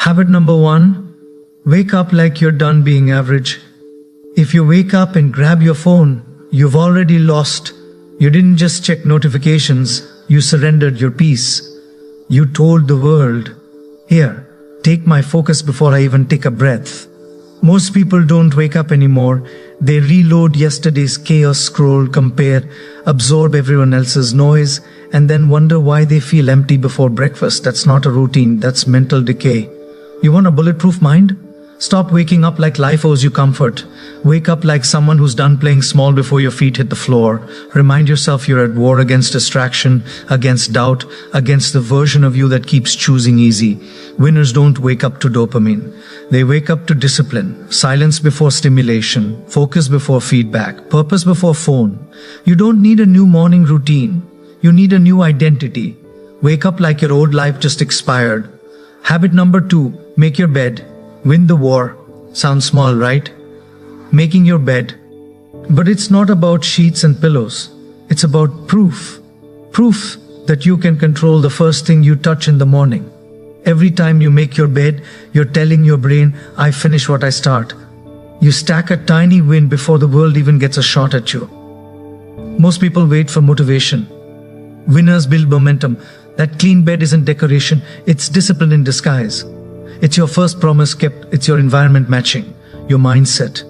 Habit number 1, wake up like you're done being average. If you wake up and grab your phone, you've already lost. You didn't just check notifications, you surrendered your peace. You told the world, here, take my focus before I even take a breath. Most people don't wake up anymore. They reload yesterday's chaos, scroll, compare, absorb everyone else's noise, and then wonder why they feel empty before breakfast. That's not a routine, that's mental decay. You want a bulletproof mind? Stop waking up like life owes you comfort. Wake up like someone who's done playing small before your feet hit the floor. Remind yourself you're at war against distraction, against doubt, against the version of you that keeps choosing easy. Winners don't wake up to dopamine. They wake up to discipline, silence before stimulation, focus before feedback, purpose before phone. You don't need a new morning routine. You need a new identity. Wake up like your old life just expired. Habit number 2, make your bed. Win the war. Sounds small, right? Making your bed. But it's not about sheets and pillows. It's about proof. Proof that you can control the first thing you touch in the morning. Every time you make your bed, you're telling your brain, I finish what I start. You stack a tiny win before the world even gets a shot at you. Most people wait for motivation. Winners build momentum. That clean bed isn't decoration, it's discipline in disguise. It's your first promise kept, it's your environment matching, your mindset.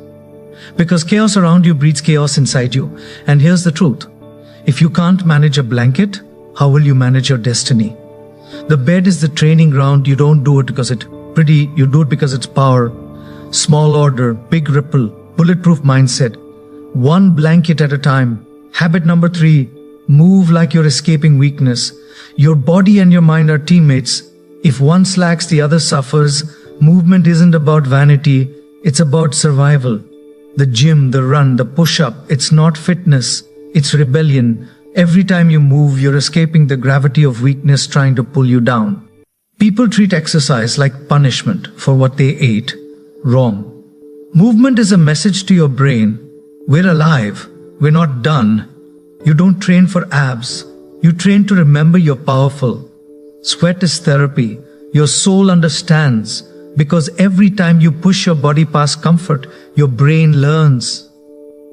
Because chaos around you breeds chaos inside you. And here's the truth. If you can't manage a blanket, how will you manage your destiny? The bed is the training ground. You don't do it because it's pretty, you do it because it's power. Small order, big ripple, bulletproof mindset. One blanket at a time. Habit number 3, move like you're escaping weakness. Your body and your mind are teammates. If one slacks, the other suffers. Movement isn't about vanity, it's about survival. The gym, the run, the push-up, it's not fitness, it's rebellion. Every time you move, you're escaping the gravity of weakness trying to pull you down. People treat exercise like punishment for what they ate. Wrong. Movement is a message to your brain. We're alive. We're not done. You don't train for abs. You train to remember you're powerful. Sweat is therapy. Your soul understands, because every time you push your body past comfort, your brain learns.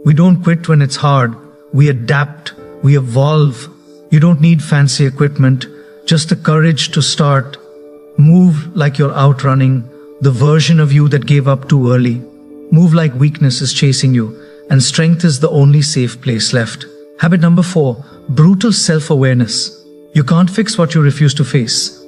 We don't quit when it's hard. We adapt. We evolve. You don't need fancy equipment, just the courage to start. Move like you're outrunning the version of you that gave up too early. Move like weakness is chasing you, and strength is the only safe place left. Habit number 4, brutal self-awareness. You can't fix what you refuse to face.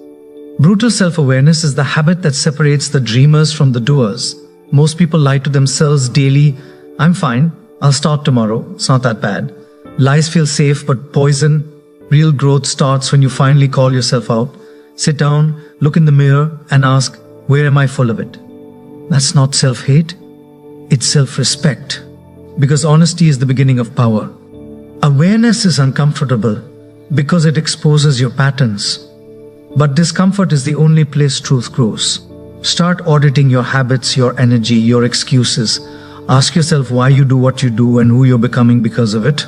Brutal self-awareness is the habit that separates the dreamers from the doers. Most people lie to themselves daily. I'm fine. I'll start tomorrow. It's not that bad. Lies feel safe but poison. Real growth starts when you finally call yourself out. Sit down, look in the mirror and ask, where am I full of it? That's not self-hate. It's self-respect. Because honesty is the beginning of power. Awareness is uncomfortable because it exposes your patterns. But discomfort is the only place truth grows. Start auditing your habits, your energy, your excuses. Ask yourself why you do what you do and who you're becoming because of it.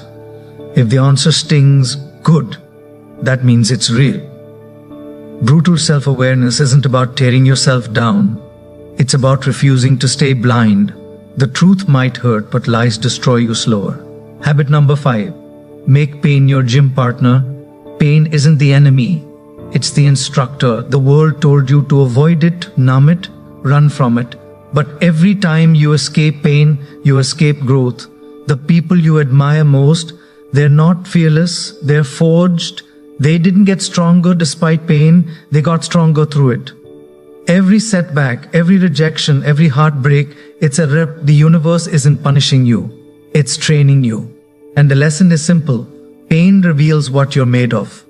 If the answer stings, good. That means it's real. Brutal self-awareness isn't about tearing yourself down. It's about refusing to stay blind. The truth might hurt, but lies destroy you slower. Habit number 5. Make pain your gym partner. Pain isn't the enemy. It's the instructor. The world told you to avoid it, numb it, run from it. But every time you escape pain, you escape growth. The people you admire most, they're not fearless, they're forged. They didn't get stronger despite pain, they got stronger through it. Every setback, every rejection, every heartbreak, it's a rep. The universe isn't punishing you, it's training you. And the lesson is simple. Pain reveals what you're made of.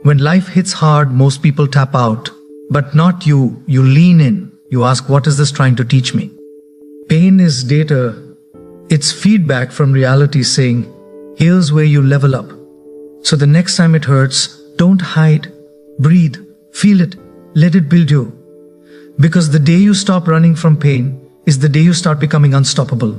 When life hits hard, most people tap out. But not you. You lean in. You ask, what is this trying to teach me? Pain is data. It's feedback from reality saying, here's where you level up. So the next time it hurts, don't hide. Breathe. Feel it. Let it build you. Because the day you stop running from pain is the day you start becoming unstoppable.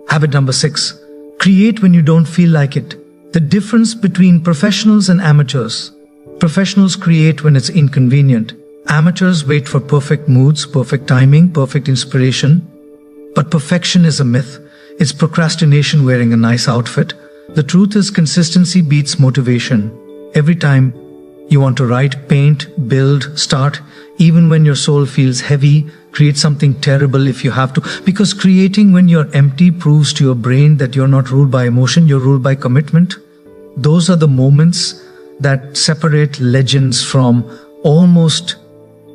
Habit number 6. Create when you don't feel like it. The difference between professionals and amateurs. Professionals create when it's inconvenient. Amateurs wait for perfect moods, perfect timing, perfect inspiration. But perfection is a myth. It's procrastination wearing a nice outfit. The truth is consistency beats motivation. Every time you want to write, paint, build, start, even when your soul feels heavy, create something terrible if you have to. Because creating when you're empty proves to your brain that you're not ruled by emotion, you're ruled by commitment. Those are the moments that separate legends from almost.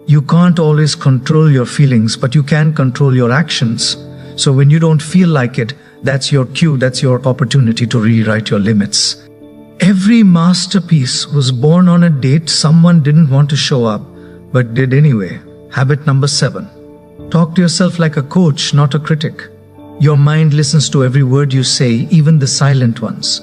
You can't always control your feelings, but you can control your actions. So when you don't feel like it, that's your cue, that's your opportunity to rewrite your limits. Every masterpiece was born on a date someone didn't want to show up, but did anyway. Habit number 7. Talk to yourself like a coach, not a critic. Your mind listens to every word you say, even the silent ones.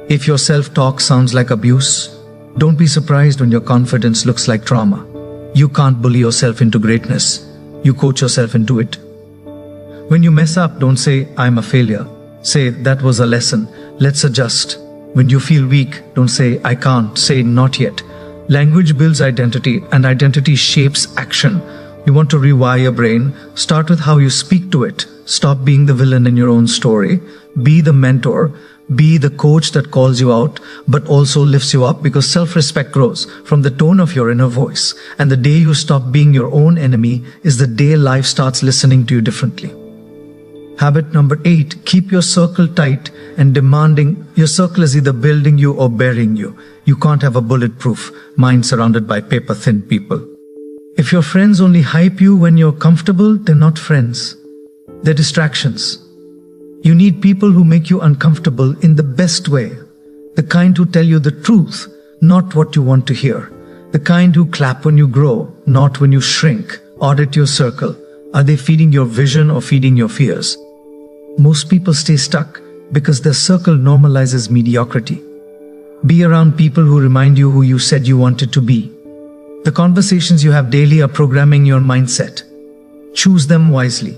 If your self-talk sounds like abuse, don't be surprised when your confidence looks like trauma. You can't bully yourself into greatness. You coach yourself into it. When you mess up, don't say, I'm a failure. Say, that was a lesson. Let's adjust. When you feel weak, don't say, I can't. Say, not yet. Language builds identity, and identity shapes action. You want to rewire your brain? Start with how you speak to it. Stop being the villain in your own story. Be the mentor. Be the coach that calls you out, but also lifts you up, because self-respect grows from the tone of your inner voice. And the day you stop being your own enemy is the day life starts listening to you differently. Habit number 8, keep your circle tight and demanding. Your circle is either building you or burying you. You can't have a bulletproof mind surrounded by paper-thin people. If your friends only hype you when you're comfortable, they're not friends. They're distractions. You need people who make you uncomfortable in the best way. The kind who tell you the truth, not what you want to hear. The kind who clap when you grow, not when you shrink. Audit your circle. Are they feeding your vision or feeding your fears? Most people stay stuck because their circle normalizes mediocrity. Be around people who remind you who you said you wanted to be. The conversations you have daily are programming your mindset. Choose them wisely.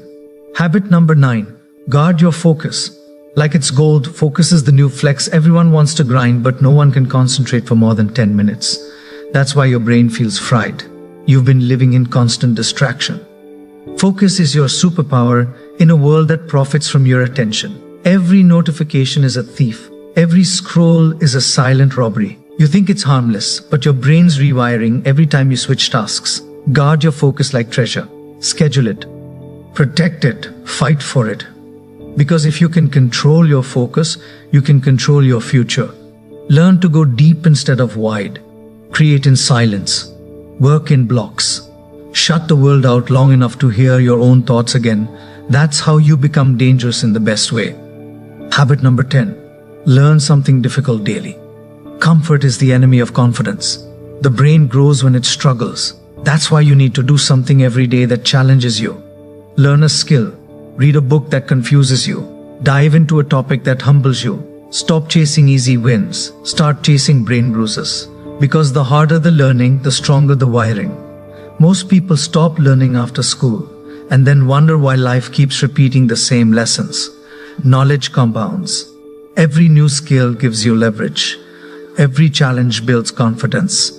Habit number 9. Guard your focus. Like it's gold, focus is the new flex. Everyone wants to grind, but no one can concentrate for more than 10 minutes. That's why your brain feels fried. You've been living in constant distraction. Focus is your superpower in a world that profits from your attention. Every notification is a thief. Every scroll is a silent robbery. You think it's harmless, but your brain's rewiring every time you switch tasks. Guard your focus like treasure. Schedule it. Protect it. Fight for it. Because if you can control your focus, you can control your future. Learn to go deep instead of wide. Create in silence. Work in blocks. Shut the world out long enough to hear your own thoughts again. That's how you become dangerous in the best way. Habit number 10. Learn something difficult daily. Comfort is the enemy of confidence. The brain grows when it struggles. That's why you need to do something every day that challenges you. Learn a skill. Read a book that confuses you. Dive into a topic that humbles you. Stop chasing easy wins. Start chasing brain bruises. Because the harder the learning, the stronger the wiring. Most people stop learning after school and then wonder why life keeps repeating the same lessons. Knowledge compounds. Every new skill gives you leverage. Every challenge builds confidence.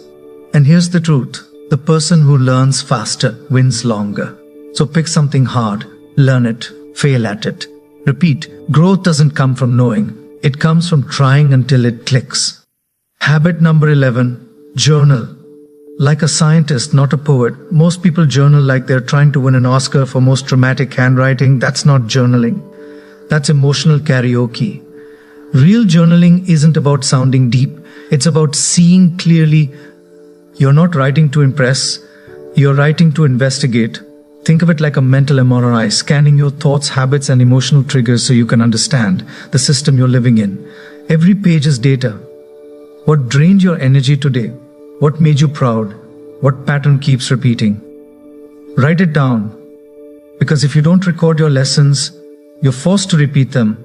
And here's the truth. The person who learns faster wins longer. So pick something hard. Learn it. Fail at it. Repeat. Growth doesn't come from knowing. It comes from trying until it clicks. Habit number 11. Journal. Like a scientist, not a poet. Most people journal like they're trying to win an Oscar for most dramatic handwriting. That's not journaling. That's emotional karaoke. Real journaling isn't about sounding deep. It's about seeing clearly. You're not writing to impress. You're writing to investigate. Think of it like a mental MRI, scanning your thoughts, habits, and emotional triggers so you can understand the system you're living in. Every page is data. What drained your energy today? What made you proud? What pattern keeps repeating? Write it down. Because if you don't record your lessons, you're forced to repeat them.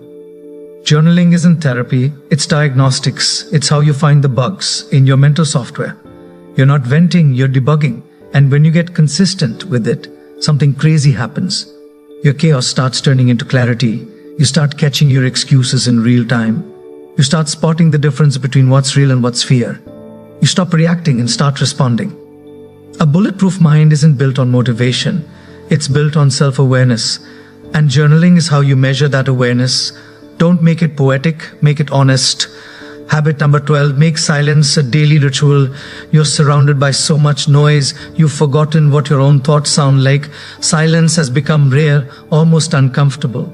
Journaling isn't therapy, it's diagnostics. It's how you find the bugs in your mental software. You're not venting, you're debugging. And when you get consistent with it, something crazy happens. Your chaos starts turning into clarity. You start catching your excuses in real time. You start spotting the difference between what's real and what's fear. You stop reacting and start responding. A bulletproof mind isn't built on motivation, it's built on self-awareness. And journaling is how you measure that awareness. Don't make it poetic, make it honest. Habit number 12, make silence a daily ritual. You're surrounded by so much noise, you've forgotten what your own thoughts sound like. Silence has become rare, almost uncomfortable.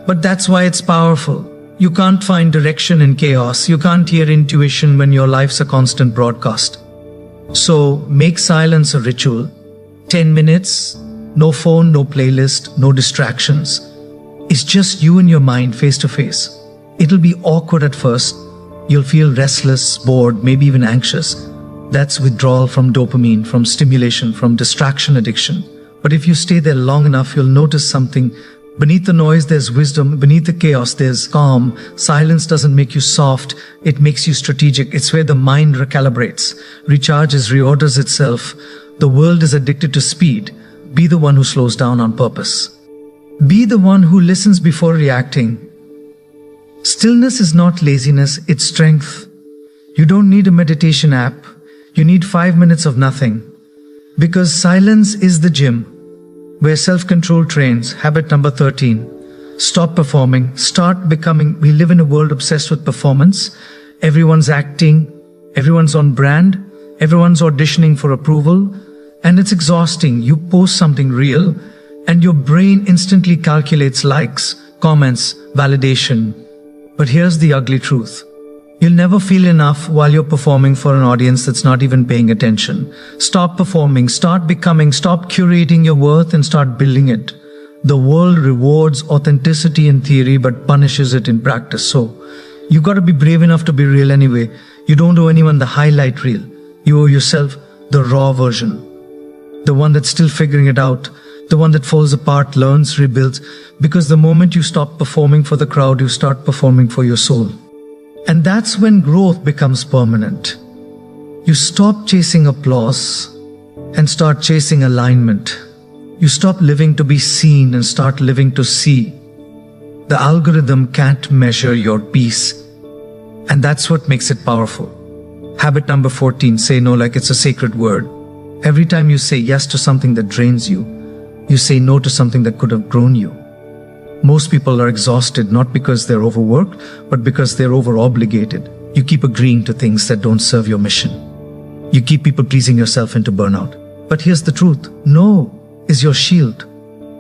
But that's why it's powerful. You can't find direction in chaos. You can't hear intuition when your life's a constant broadcast. So make silence a ritual. 10 minutes, no phone, no playlist, no distractions. It's just you and your mind face to face. It'll be awkward at first. You'll feel restless, bored, maybe even anxious. That's withdrawal from dopamine, from stimulation, from distraction addiction. But if you stay there long enough, you'll notice something. Beneath the noise, there's wisdom. Beneath the chaos, there's calm. Silence doesn't make you soft. It makes you strategic. It's where the mind recalibrates, recharges, reorders itself. The world is addicted to speed. Be the one who slows down on purpose. Be the one who listens before reacting. Stillness is not laziness, it's strength. You don't need a meditation app. You need 5 minutes of nothing. Because silence is the gym where self-control trains. Habit number 13. Stop performing, start becoming. We live in a world obsessed with performance. Everyone's acting, everyone's on brand, everyone's auditioning for approval. And it's exhausting. You post something real and your brain instantly calculates likes, comments, validation. But here's the ugly truth. You'll never feel enough while you're performing for an audience that's not even paying attention. Stop performing, start becoming, stop curating your worth and start building it. The world rewards authenticity in theory but punishes it in practice. So you've got to be brave enough to be real anyway. You don't owe anyone the highlight reel. You owe yourself the raw version. The one that's still figuring it out. The one that falls apart, learns, rebuilds. Because the moment you stop performing for the crowd, you start performing for your soul. And that's when growth becomes permanent. You stop chasing applause and start chasing alignment. You stop living to be seen and start living to see. The algorithm can't measure your peace. And that's what makes it powerful. Habit number 14, say no like it's a sacred word. Every time you say yes to something that drains you, you say no to something that could have grown you. Most people are exhausted not because they're overworked, but because they're over-obligated. You keep agreeing to things that don't serve your mission. You keep people-pleasing yourself into burnout. But here's the truth. No is your shield.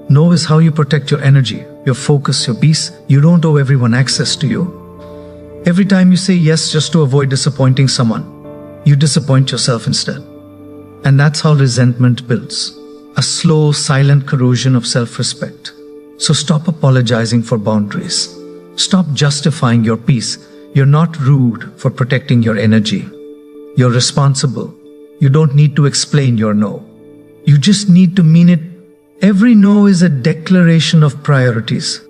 No is how you protect your energy, your focus, your peace. You don't owe everyone access to you. Every time you say yes just to avoid disappointing someone, you disappoint yourself instead. And that's how resentment builds. A slow, silent corrosion of self-respect. So stop apologizing for boundaries. Stop justifying your peace. You're not rude for protecting your energy. You're responsible. You don't need to explain your no. You just need to mean it. Every no is a declaration of priorities.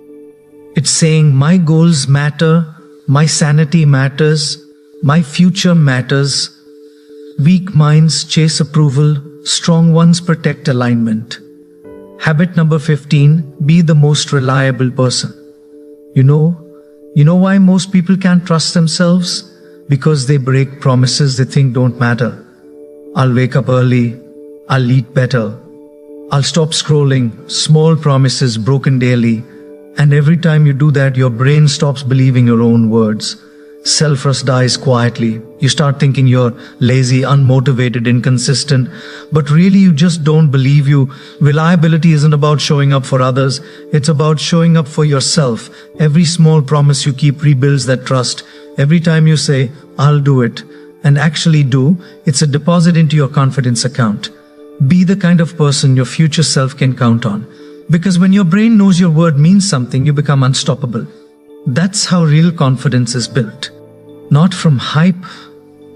It's saying my goals matter, my sanity matters, my future matters. Weak minds chase approval, strong ones protect alignment. Habit number 15, be the most reliable person. You know why most people can't trust themselves? Because they break promises they think don't matter. I'll wake up early. I'll eat better. I'll stop scrolling. Small promises broken daily. And every time you do that, your brain stops believing your own words. Self-trust dies quietly. You start thinking you're lazy, unmotivated, inconsistent, but really you just don't believe you. Reliability isn't about showing up for others. It's about showing up for yourself. Every small promise you keep rebuilds that trust. Every time you say, I'll do it, and actually do, it's a deposit into your confidence account. Be the kind of person your future self can count on. Because when your brain knows your word means something, you become unstoppable. That's how real confidence is built. Not from hype,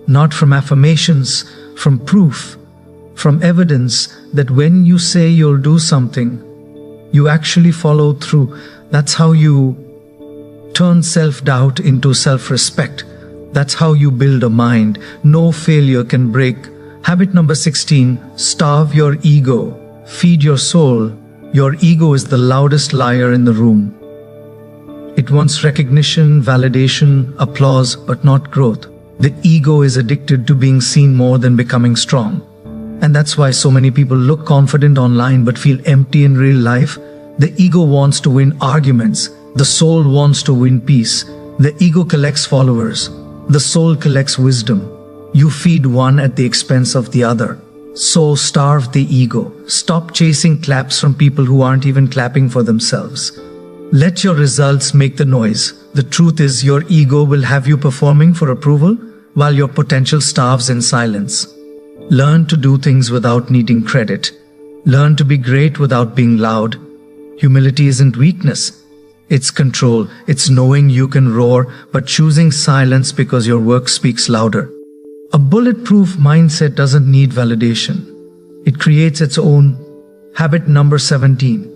not from affirmations, from proof, from evidence that when you say you'll do something, you actually follow through. That's how you turn self-doubt into self-respect. That's how you build a mind no failure can break. Habit number 16, starve your ego, feed your soul. Your ego is the loudest liar in the room. It wants recognition, validation, applause, but not growth. The ego is addicted to being seen more than becoming strong. And that's why so many people look confident online but feel empty in real life. The ego wants to win arguments. The soul wants to win peace. The ego collects followers. The soul collects wisdom. You feed one at the expense of the other. So starve the ego. Stop chasing claps from people who aren't even clapping for themselves. Let your results make the noise. The truth is, your ego will have you performing for approval while your potential starves in silence. Learn to do things without needing credit. Learn to be great without being loud. Humility isn't weakness. It's control. It's knowing you can roar, but choosing silence because your work speaks louder. A bulletproof mindset doesn't need validation. It creates its own. Habit number 17.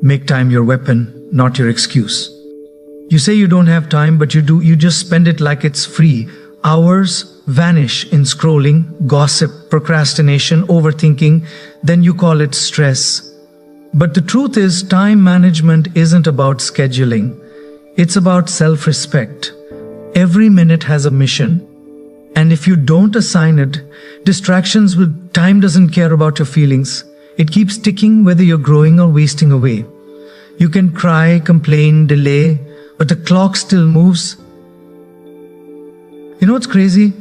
Make time your weapon, not your excuse. You say you don't have time, but you do. You just spend it like it's free. Hours vanish in scrolling, gossip, procrastination, overthinking. Then you call it stress. But the truth is, time management isn't about scheduling. It's about self-respect. Every minute has a mission. And if you don't assign it, distractions with time doesn't care about your feelings. It keeps ticking whether you're growing or wasting away. You can cry, complain, delay, but the clock still moves. You know what's crazy?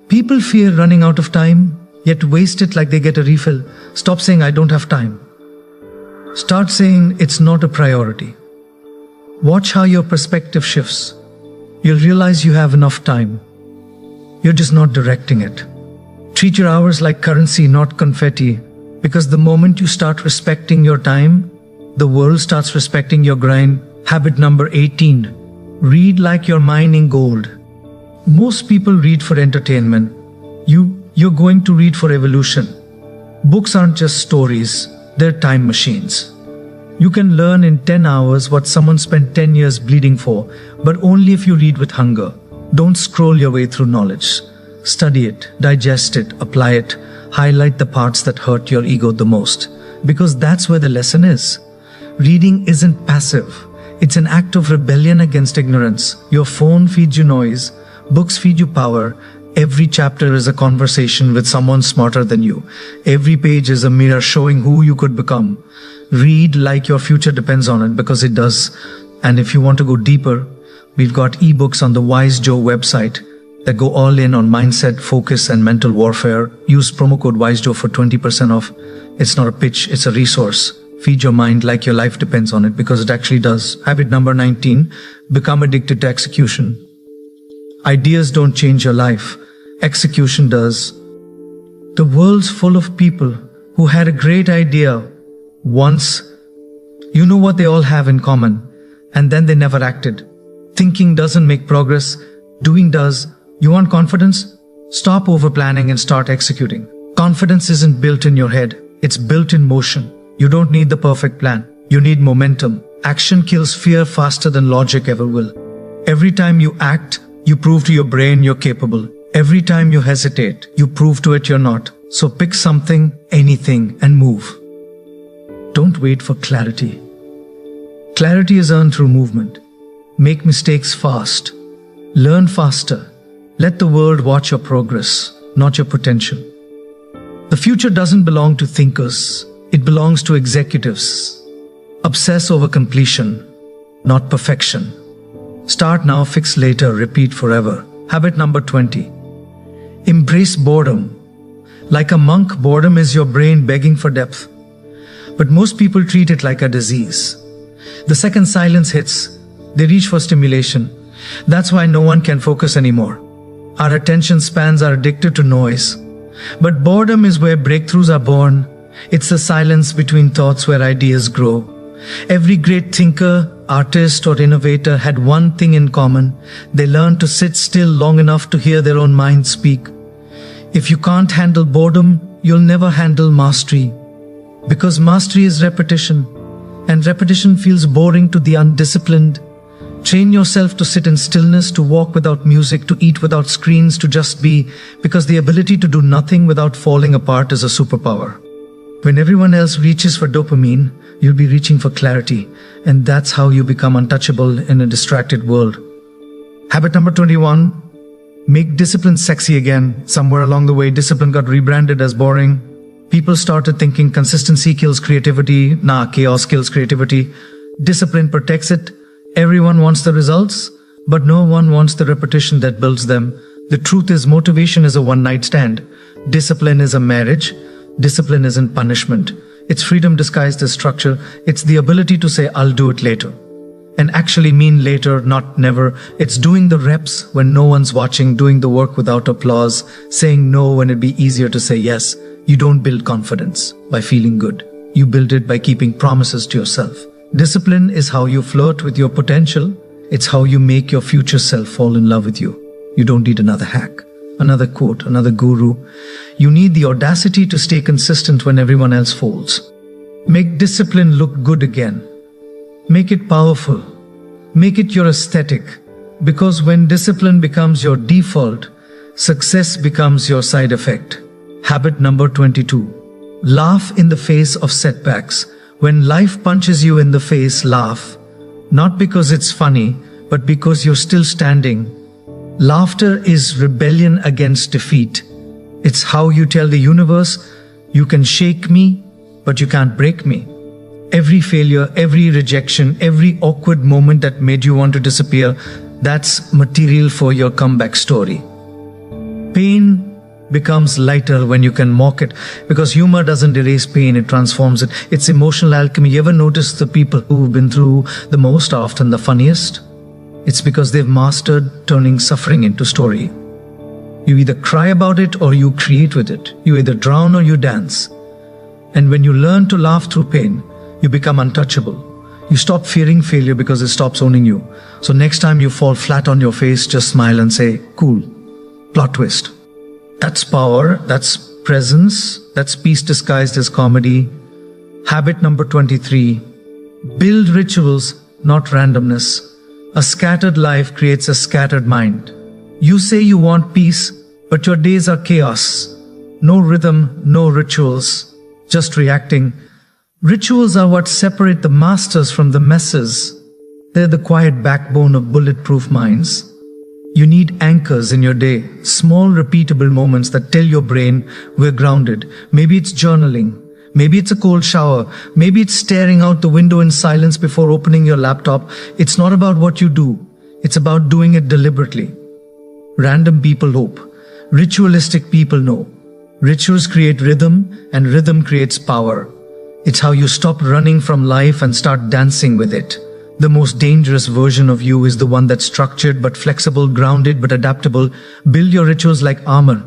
People fear running out of time, yet waste it like they get a refill. Stop saying, I don't have time. Start saying, it's not a priority. Watch how your perspective shifts. You'll realize you have enough time. You're just not directing it. Treat your hours like currency, not confetti. Because the moment you start respecting your time, the world starts respecting your grind. Habit number 18. Read like you're mining gold. Most people read for entertainment. You're going to read for evolution. Books aren't just stories, they're time machines. You can learn in 10 hours what someone spent 10 years bleeding for, but only if you read with hunger. Don't scroll your way through knowledge. Study it, digest it, apply it, highlight the parts that hurt your ego the most. Because that's where the lesson is. Reading isn't passive. It's an act of rebellion against ignorance. Your phone feeds you noise. Books feed you power. Every chapter is a conversation with someone smarter than you. Every page is a mirror showing who you could become. Read like your future depends on it, because it does. And if you want to go deeper, we've got ebooks on the Wise Joe website that go all in on mindset, focus, and mental warfare. Use promo code WiseJoe for 20% off. It's not a pitch, it's a resource. Feed your mind like your life depends on it, because it actually does. Habit number 19. Become addicted to execution. Ideas don't change your life. Execution does. The world's full of people who had a great idea once. You know what they all have in common, and then they never acted. Thinking doesn't make progress. Doing does. You want confidence? Stop over-planning and start executing. Confidence isn't built in your head. It's built in motion. You don't need the perfect plan. You need momentum. Action kills fear faster than logic ever will. Every time you act, you prove to your brain you're capable. Every time you hesitate, you prove to it you're not. So pick something, anything, and move. Don't wait for clarity. Clarity is earned through movement. Make mistakes fast. Learn faster. Let the world watch your progress, not your potential. The future doesn't belong to thinkers. It belongs to executives. Obsess over completion, not perfection. Start now, fix later, repeat forever. Habit number 20. Embrace boredom. Like a monk, boredom is your brain begging for depth. But most people treat it like a disease. The second silence hits, they reach for stimulation. That's why no one can focus anymore. Our attention spans are addicted to noise. But boredom is where breakthroughs are born. It's the silence between thoughts where ideas grow. Every great thinker, artist, or innovator had one thing in common. They learned to sit still long enough to hear their own mind speak. If you can't handle boredom, you'll never handle mastery. Because mastery is repetition, and repetition feels boring to the undisciplined. Train yourself to sit in stillness, to walk without music, to eat without screens, to just be, because the ability to do nothing without falling apart is a superpower. When everyone else reaches for dopamine, you'll be reaching for clarity, and that's how you become untouchable in a distracted world. Habit number 21. Make discipline sexy again. Somewhere along the way, discipline got rebranded as boring. People started thinking consistency kills creativity. Nah, chaos kills creativity. Discipline protects it. Everyone wants the results, but no one wants the repetition that builds them. The truth is, motivation is a one-night stand. Discipline is a marriage. Discipline isn't punishment. It's freedom disguised as structure. It's the ability to say, I'll do it later, and actually mean later, not never. It's doing the reps when no one's watching, doing the work without applause, saying no when it'd be easier to say yes. You don't build confidence by feeling good. You build it by keeping promises to yourself. Discipline is how you flirt with your potential. It's how you make your future self fall in love with you. You don't need another hack, another quote, another guru. You need the audacity to stay consistent when everyone else folds. Make discipline look good again. Make it powerful. Make it your aesthetic. Because when discipline becomes your default, success becomes your side effect. Habit number 22. Laugh in the face of setbacks. When life punches you in the face, laugh. Not because it's funny, but because you're still standing. Laughter is rebellion against defeat. It's how you tell the universe, you can shake me, but you can't break me. Every failure, every rejection, every awkward moment that made you want to disappear, that's material for your comeback story. Pain becomes lighter when you can mock it, because humor doesn't erase pain, it transforms it. It's emotional alchemy. You ever notice the people who've been through the most are often the funniest? It's because they've mastered turning suffering into story. You either cry about it or you create with it. You either drown or you dance. And when you learn to laugh through pain, you become untouchable. You stop fearing failure because it stops owning you. So next time you fall flat on your face, just smile and say, cool. Plot twist. That's power, that's presence, that's peace disguised as comedy. Habit number 23. Build rituals, not randomness. A scattered life creates a scattered mind. You say you want peace, but your days are chaos. No rhythm, no rituals, just reacting. Rituals are what separate the masters from the messes. They're the quiet backbone of bulletproof minds. You need anchors in your day, small repeatable moments that tell your brain we're grounded. Maybe it's journaling, maybe it's a cold shower, maybe it's staring out the window in silence before opening your laptop. It's not about what you do, it's about doing it deliberately. Random people hope, ritualistic people know. Rituals create rhythm, and rhythm creates power. It's how you stop running from life and start dancing with it. The most dangerous version of you is the one that's structured but flexible, grounded but adaptable. Build your rituals like armor,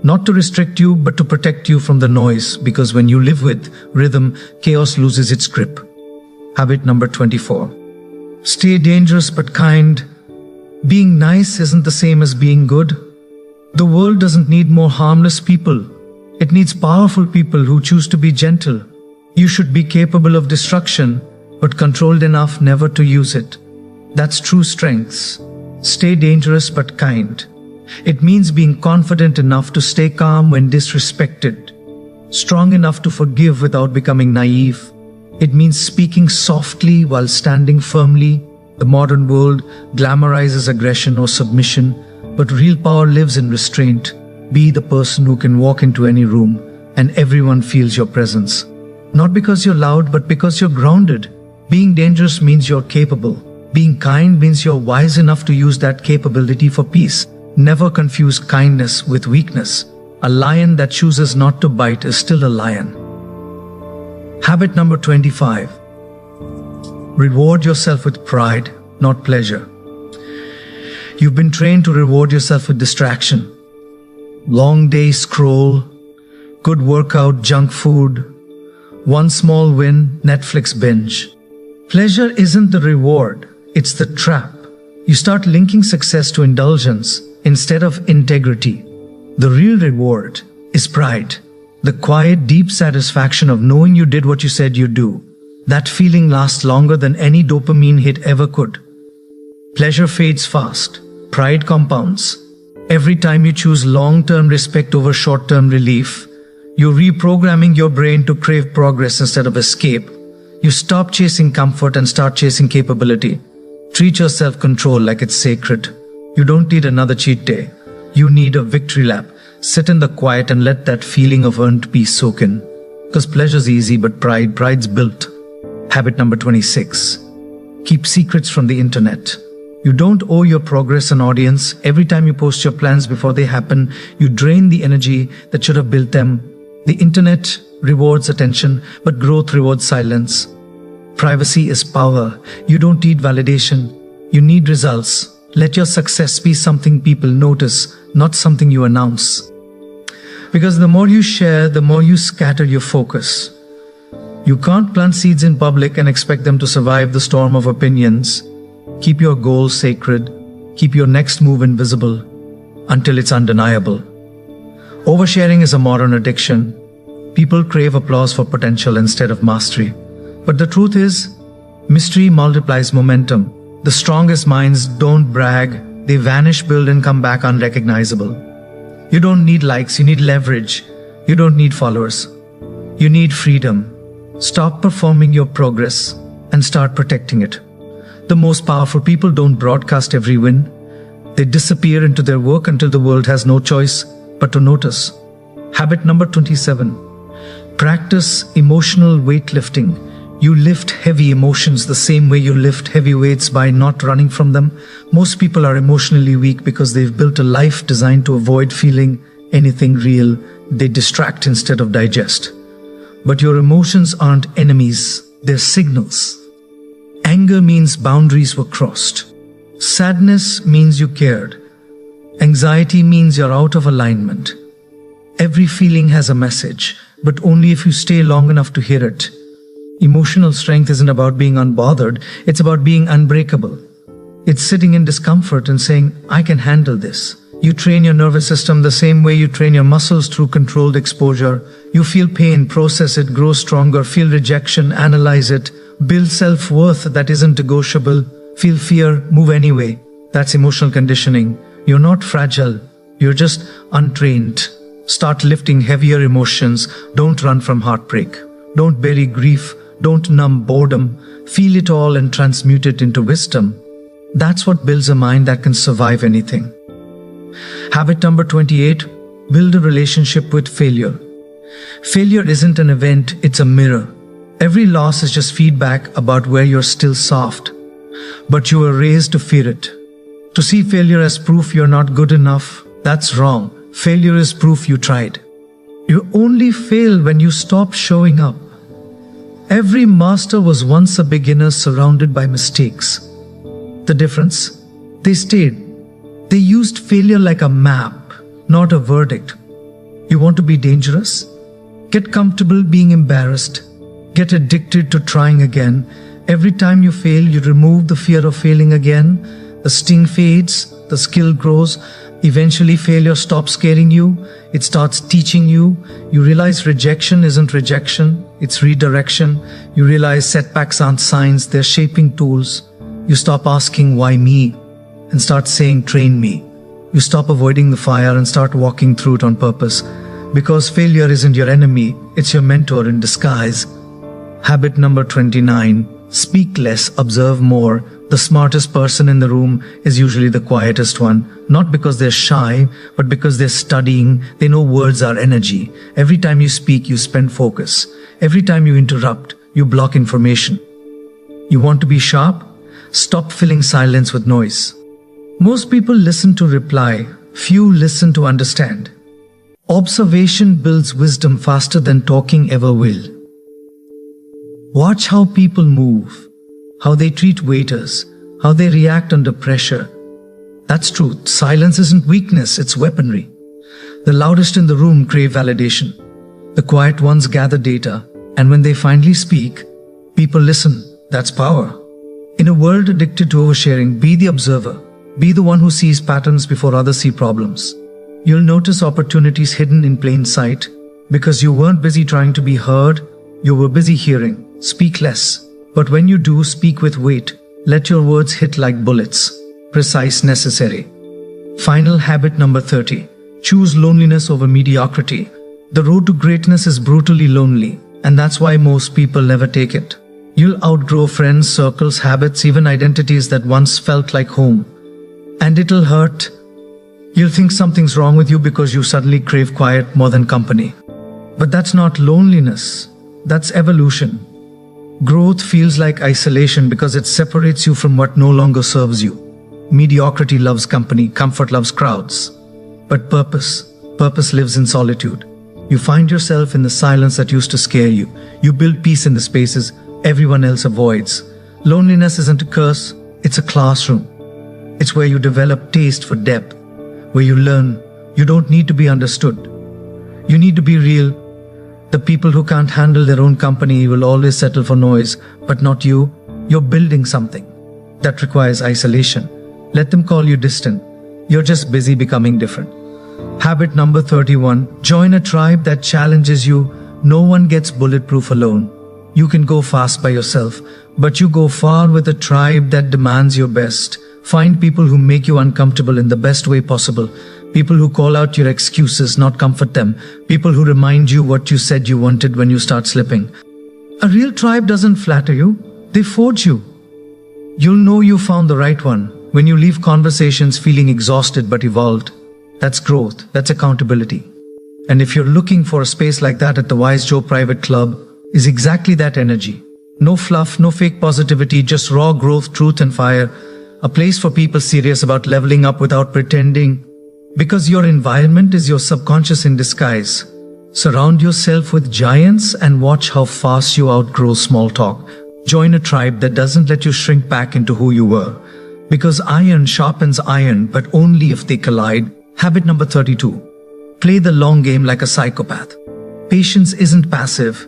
not to restrict you but to protect you from the noise, because when you live with rhythm, chaos loses its grip. Habit number 24. Stay dangerous but kind. Being nice isn't the same as being good. The world doesn't need more harmless people. It needs powerful people who choose to be gentle. You should be capable of destruction, but controlled enough never to use it. That's true strengths. Stay dangerous but kind. It means being confident enough to stay calm when disrespected, strong enough to forgive without becoming naive. It means speaking softly while standing firmly. The modern world glamorizes aggression or submission, but real power lives in restraint. Be the person who can walk into any room and everyone feels your presence. Not because you're loud, but because you're grounded. Being dangerous means you're capable. Being kind means you're wise enough to use that capability for peace. Never confuse kindness with weakness. A lion that chooses not to bite is still a lion. Habit number 25. Reward yourself with pride, not pleasure. You've been trained to reward yourself with distraction. Long day scroll, good workout, junk food, one small win, Netflix binge. Pleasure isn't the reward, it's the trap. You start linking success to indulgence instead of integrity. The real reward is pride. The quiet, deep satisfaction of knowing you did what you said you'd do. That feeling lasts longer than any dopamine hit ever could. Pleasure fades fast. Pride compounds. Every time you choose long-term respect over short-term relief, you're reprogramming your brain to crave progress instead of escape. You stop chasing comfort and start chasing capability. Treat your self-control like it's sacred. You don't need another cheat day. You need a victory lap. Sit in the quiet and let that feeling of earned peace soak in. Because pleasure's easy, but pride's built. Habit number 26. Keep secrets from the internet. You don't owe your progress an audience. Every time you post your plans before they happen, you drain the energy that should have built them. The internet rewards attention, but growth rewards silence. Privacy is power. You don't need validation. You need results. Let your success be something people notice, not something you announce. Because the more you share, the more you scatter your focus. You can't plant seeds in public and expect them to survive the storm of opinions. Keep your goals sacred. Keep your next move invisible until it's undeniable. Oversharing is a modern addiction. People crave applause for potential instead of mastery. But the truth is, mystery multiplies momentum. The strongest minds don't brag. They vanish, build, and come back unrecognizable. You don't need likes, you need leverage. You don't need followers. You need freedom. Stop performing your progress and start protecting it. The most powerful people don't broadcast every win. They disappear into their work until the world has no choice but to notice. Habit number 27. Practice emotional weightlifting. You lift heavy emotions the same way you lift heavy weights by not running from them. Most people are emotionally weak because they've built a life designed to avoid feeling anything real. They distract instead of digest. But your emotions aren't enemies, they're signals. Anger means boundaries were crossed. Sadness means you cared. Anxiety means you're out of alignment. Every feeling has a message, but only if you stay long enough to hear it. Emotional strength isn't about being unbothered, it's about being unbreakable. It's sitting in discomfort and saying, I can handle this. You train your nervous system the same way you train your muscles through controlled exposure. You feel pain, process it, grow stronger, feel rejection, analyze it, build self-worth that isn't negotiable, feel fear, move anyway. That's emotional conditioning. You're not fragile, you're just untrained. Start lifting heavier emotions. Don't run from heartbreak. Don't bury grief. Don't numb boredom. Feel it all and transmute it into wisdom. That's what builds a mind that can survive anything. Habit number 28. Build a relationship with failure. Failure isn't an event, it's a mirror. Every loss is just feedback about where you're still soft. But you were raised to fear it. To see failure as proof you're not good enough, that's wrong. Failure is proof you tried. You only fail when you stop showing up. Every master was once a beginner surrounded by mistakes. The difference? They stayed. They used failure like a map, not a verdict. You want to be dangerous? Get comfortable being embarrassed. Get addicted to trying again. Every time you fail, you remove the fear of failing again. The sting fades, the skill grows. Eventually, failure stops scaring you. It starts teaching you. You realize rejection isn't rejection, it's redirection. You realize setbacks aren't signs, they're shaping tools. You stop asking, why me? And start saying, train me. You stop avoiding the fire and start walking through it on purpose. Because failure isn't your enemy, it's your mentor in disguise. Habit number 29. Speak less, observe more. The smartest person in the room is usually the quietest one. Not because they're shy, but because they're studying. They know words are energy. Every time you speak, you spend focus. Every time you interrupt, you block information. You want to be sharp? Stop filling silence with noise. Most people listen to reply. Few listen to understand. Observation builds wisdom faster than talking ever will. Watch how people move, how they treat waiters, how they react under pressure. That's truth. Silence isn't weakness, it's weaponry. The loudest in the room crave validation. The quiet ones gather data, and when they finally speak, people listen. That's power. In a world addicted to oversharing, be the observer. Be the one who sees patterns before others see problems. You'll notice opportunities hidden in plain sight because you weren't busy trying to be heard, you were busy hearing. Speak less, but when you do, speak with weight. Let your words hit like bullets. Precise, necessary. Final habit number 30. Choose loneliness over mediocrity. The road to greatness is brutally lonely, and that's why most people never take it. You'll outgrow friends, circles, habits, even identities that once felt like home. And it'll hurt. You'll think something's wrong with you because you suddenly crave quiet more than company. But that's not loneliness, that's evolution. Growth feels like isolation because it separates you from what no longer serves you. Mediocrity loves company, comfort loves crowds. But purpose lives in solitude. You find yourself in the silence that used to scare you. You build peace in the spaces everyone else avoids. Loneliness isn't a curse, it's a classroom. It's where you develop taste for depth, where you learn you don't need to be understood. You need to be real. The people who can't handle their own company will always settle for noise, but not you. You're building something that requires isolation. Let them call you distant. You're just busy becoming different. Habit number 31, join a tribe that challenges you. No one gets bulletproof alone. You can go fast by yourself, but you go far with a tribe that demands your best. Find people who make you uncomfortable in the best way possible. People who call out your excuses, not comfort them. People who remind you what you said you wanted when you start slipping. A real tribe doesn't flatter you, they forge you. You'll know you found the right one when you leave conversations feeling exhausted but evolved. That's growth, that's accountability. And if you're looking for a space like that at the Wise Joe Private Club, is exactly that energy. No fluff, no fake positivity, just raw growth, truth and fire. A place for people serious about leveling up without pretending. Because your environment is your subconscious in disguise. Surround yourself with giants and watch how fast you outgrow small talk. Join a tribe that doesn't let you shrink back into who you were. Because iron sharpens iron, but only if they collide. Habit number 32. Play the long game like a psychopath. Patience isn't passive,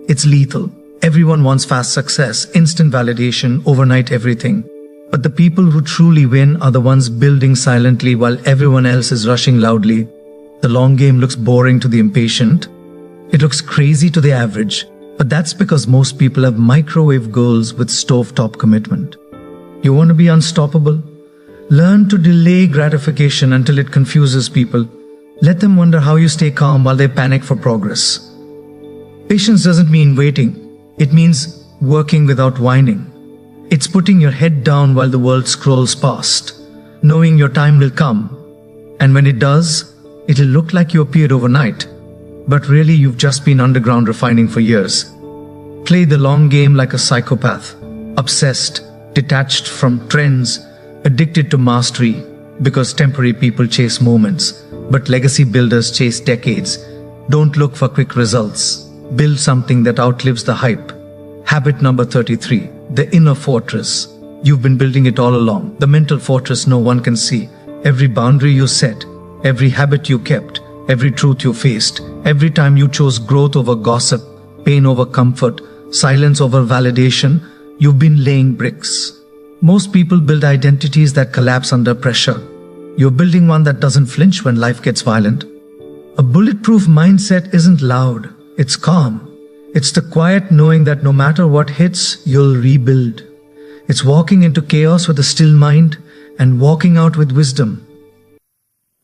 it's lethal. Everyone wants fast success, instant validation, overnight everything. But the people who truly win are the ones building silently while everyone else is rushing loudly. The long game looks boring to the impatient. It looks crazy to the average. But that's because most people have microwave goals with stovetop commitment. You want to be unstoppable? Learn to delay gratification until it confuses people. Let them wonder how you stay calm while they panic for progress. Patience doesn't mean waiting. It means working without whining. It's putting your head down while the world scrolls past, knowing your time will come. And when it does, it'll look like you appeared overnight. But really you've just been underground refining for years. Play the long game like a psychopath, obsessed, detached from trends, addicted to mastery, because temporary people chase moments, but legacy builders chase decades. Don't look for quick results. Build something that outlives the hype. Habit number 33. The inner fortress. You've been building it all along. The mental fortress no one can see. Every boundary you set, every habit you kept, every truth you faced, every time you chose growth over gossip, pain over comfort, silence over validation, you've been laying bricks. Most people build identities that collapse under pressure. You're building one that doesn't flinch when life gets violent. A bulletproof mindset isn't loud, it's calm. It's the quiet knowing that no matter what hits, you'll rebuild. It's walking into chaos with a still mind and walking out with wisdom.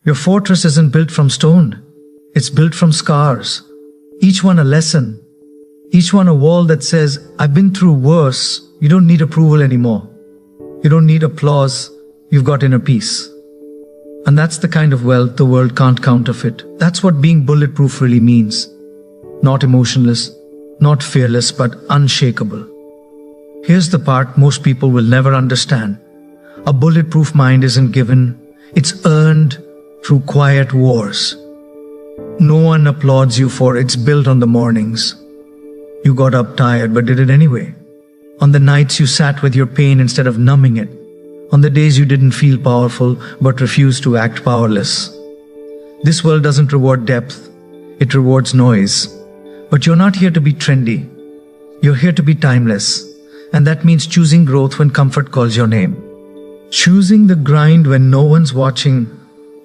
Your fortress isn't built from stone. It's built from scars. Each one a lesson. Each one a wall that says, I've been through worse. You don't need approval anymore. You don't need applause. You've got inner peace. And that's the kind of wealth the world can't counterfeit. That's what being bulletproof really means. Not emotionless, not fearless, but unshakable. Here's the part most people will never understand. A bulletproof mind isn't given, it's earned through quiet wars. No one applauds you for it's built on the mornings. You got up tired but did it anyway. On the nights you sat with your pain instead of numbing it. On the days you didn't feel powerful but refused to act powerless. This world doesn't reward depth, it rewards noise. But you're not here to be trendy. You're here to be timeless. And that means choosing growth when comfort calls your name. Choosing the grind when no one's watching.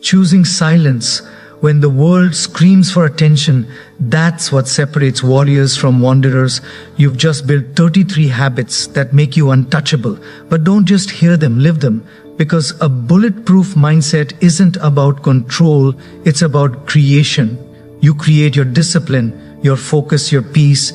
Choosing silence when the world screams for attention. That's what separates warriors from wanderers. You've just built 33 habits that make you untouchable. But don't just hear them, live them. Because a bulletproof mindset isn't about control, it's about creation. You create your discipline, your focus, your peace,